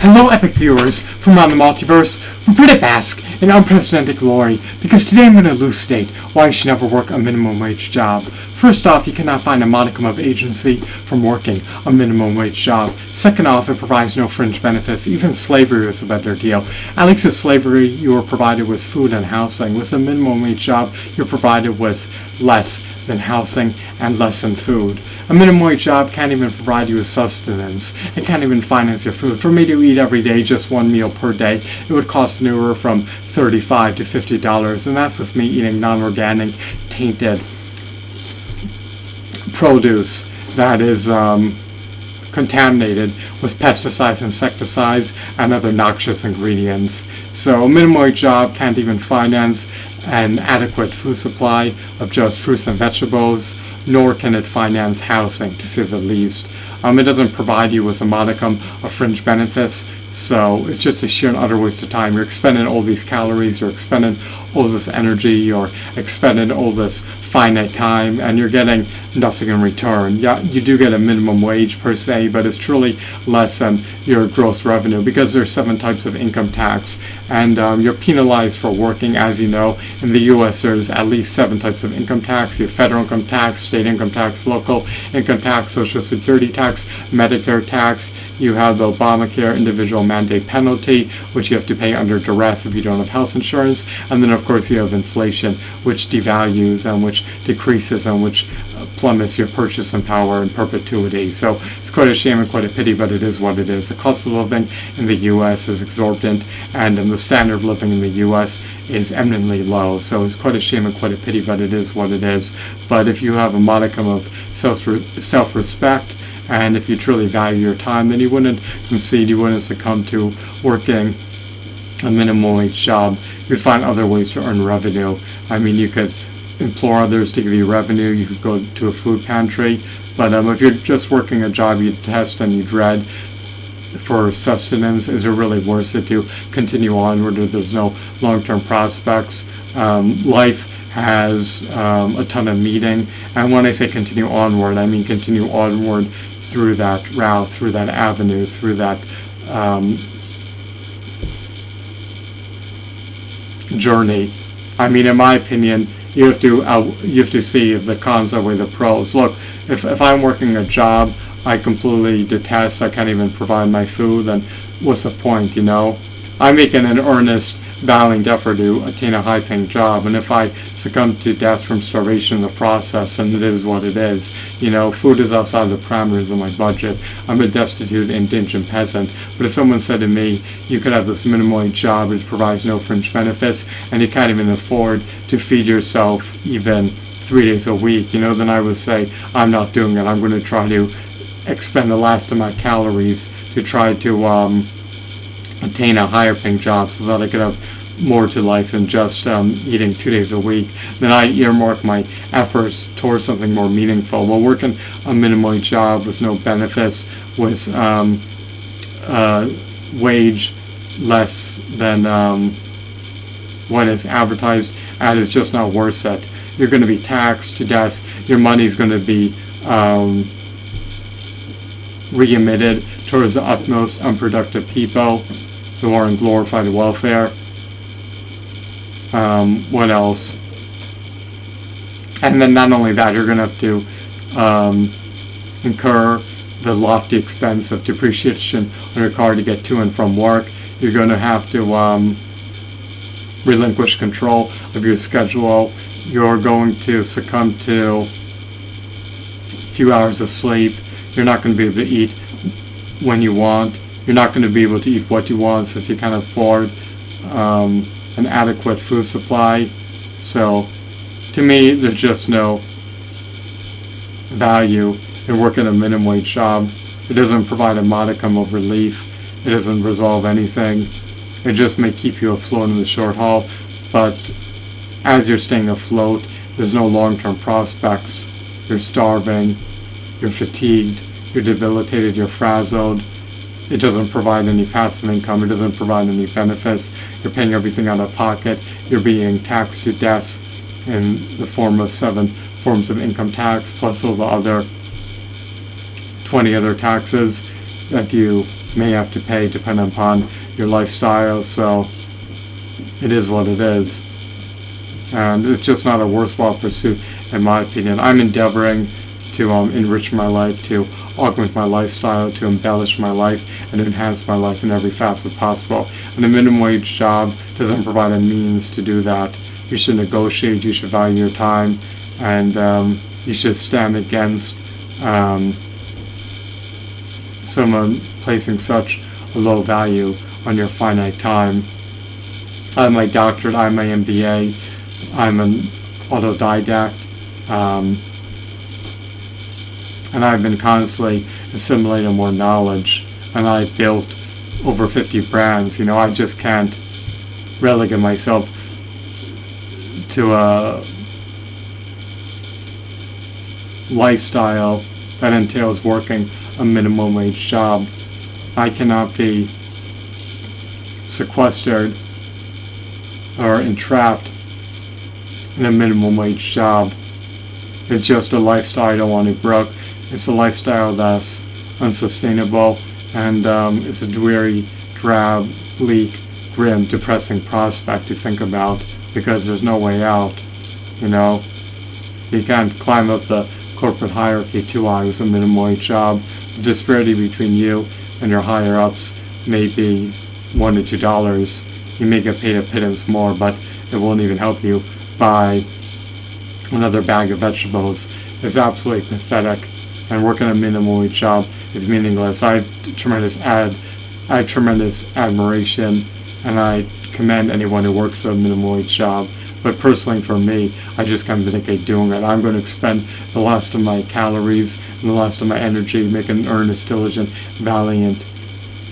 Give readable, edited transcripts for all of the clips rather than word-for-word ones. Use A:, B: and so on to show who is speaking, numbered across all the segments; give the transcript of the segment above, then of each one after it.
A: Hello, epic viewers from around the multiverse. Prepare to bask in unprecedented glory, because today I'm going to elucidate why you should never work a minimum wage job. First off, you cannot find a modicum of agency from working a minimum wage job. Second off, it provides no fringe benefits. Even slavery was a better deal. At least with slavery, you were provided with food and housing. With a minimum wage job, you're provided with less than housing and less than food. A minimum wage job can't even provide you with sustenance. It can't even finance your food. For me to eat every day just one meal per day, it would cost anywhere from $35 to $50, and that's with me eating non-organic, tainted produce that is contaminated with pesticides, insecticides, and other noxious ingredients. So a minimum wage job can't even finance an adequate food supply of just fruits and vegetables, nor can it finance housing, to say the least. It doesn't provide you with a modicum of fringe benefits, so it's just a sheer and utter waste of time. You're expending all these calories, you're expending all this energy, you're expending all this finite time, and you're getting nothing in return. Yeah, you do get a minimum wage per se, but it's truly less than your gross revenue, because there's 7 types of income tax, and you're penalized for working. As you know, in the U.S. there's at least 7 types of income tax. You have federal income tax, state income tax, local income tax, social security tax, Medicare tax. You have the Obamacare individual mandate penalty, which you have to pay under duress if you don't have health insurance, and then of course you have inflation, which devalues and which decreases and which plummets your purchasing power in perpetuity. So it's quite a shame and quite a pity, but it is what it is. The cost of living in the U.S. is exorbitant, and the standard of living in the U.S. is eminently low. So it's quite a shame and quite a pity, but it is what it is. But if you have a modicum of self-respect, and if you truly value your time, then you wouldn't concede, you wouldn't succumb to working a minimum wage job. You'd find other ways to earn revenue. I mean, you could implore others to give you revenue, you could go to a food pantry, but if you're just working a job you detest and you dread for sustenance, is it really worth it to continue onward if there's no long-term prospects? Life has a ton of meaning, and when I say continue onward, I mean continue onward through that route, through that avenue, through that journey. I mean, in my opinion, you have to see if the cons outweigh the pros. Look, if I'm working a job I completely detest, I can't even provide my food, then what's the point, you know? I'm making an earnest, valiant effort to attain a high-paying job, and if I succumb to death from starvation in the process, then it is what it is. You know, food is outside the parameters of my budget. I'm a destitute, indigent peasant. But if someone said to me, you could have this minimum wage job, it provides no fringe benefits, and you can't even afford to feed yourself even 3 days a week, you know, then I would say, I'm not doing it. I'm going to try to expend the last of my calories to try to attain a higher paying job so that I could have more to life than just eating 2 days a week. Then I earmark my efforts towards something more meaningful. Well, working a minimum wage job with no benefits, with wage less than what is advertised at, is just not worth it. You're going to be taxed to death. Your money is going to be re-emitted towards the utmost unproductive people who are in glorified welfare. What else? And then not only that, you're going to have to incur the lofty expense of depreciation on your car to get to and from work. You're going to have to relinquish control of your schedule. You're going to succumb to a few hours of sleep. You're not going to be able to eat when you want. You're not going to be able to eat what you want since you can't afford an adequate food supply. So, to me, there's just no value in working a minimum wage job. It doesn't provide a modicum of relief. It doesn't resolve anything. It just may keep you afloat in the short haul, but as you're staying afloat, there's no long-term prospects. You're starving, you're fatigued, you're debilitated, you're frazzled. It doesn't provide any passive income. It doesn't provide any benefits. You're paying everything out of pocket. You're being taxed to death in the form of 7 forms of income tax, plus all the other 20 other taxes. that you may have to pay depending upon your lifestyle. So it is what it is, and it's just not a worthwhile pursuit in my opinion. I'm endeavoring to enrich my life, to augment my lifestyle, to embellish my life, and to enhance my life in every facet possible. And a minimum wage job doesn't provide a means to do that. You should negotiate, you should value your time, and you should stand against someone placing such a low value on your finite time. I have my doctorate, I have my MBA, I'm an autodidact, and I've been constantly assimilating more knowledge, and I've built over 50 brands. I just can't relegate myself to a lifestyle that entails working a minimum wage job. I cannot be sequestered or entrapped in a minimum wage job. It's just a lifestyle I don't want to brook. It's a lifestyle that's unsustainable, and it's a dreary, drab, bleak, grim, depressing prospect to think about, because there's no way out. You can't climb up the corporate hierarchy too high with a minimum wage job. The disparity between you and your higher ups may be $1 to $2. You may get paid a pittance more, but it won't even help you buy another bag of vegetables. It's absolutely pathetic, and working a minimum wage job is meaningless. I have tremendous admiration, and I commend anyone who works a minimum wage job. But personally, for me, I just can't dedicate doing it. I'm going to expend the last of my calories and the last of my energy, make an earnest, diligent, valiant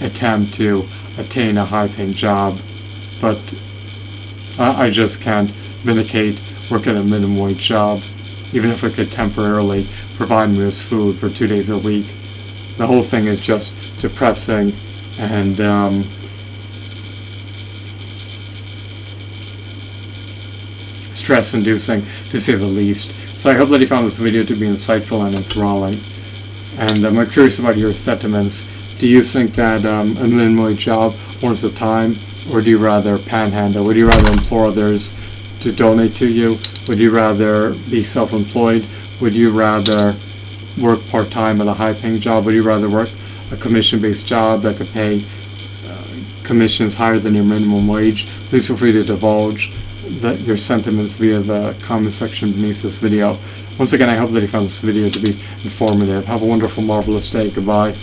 A: attempt to attain a high-paying job. But I just can't vindicate working a minimum wage job, even if it could temporarily provide me with food for 2 days a week. The whole thing is just depressing and stress-inducing, to say the least. So I hope that you found this video to be insightful and enthralling. And I'm curious about your sentiments. Do you think that a minimum wage job warrants the time, or do you rather panhandle? Would you rather implore others to donate to you? Would you rather be self-employed? Would you rather work part-time at a high-paying job? Would you rather work a commission-based job that could pay commissions higher than your minimum wage? Please feel free to divulge your sentiments via the comment section beneath this video. Once again, I hope that you found this video to be informative. Have a wonderful, marvelous day. Goodbye.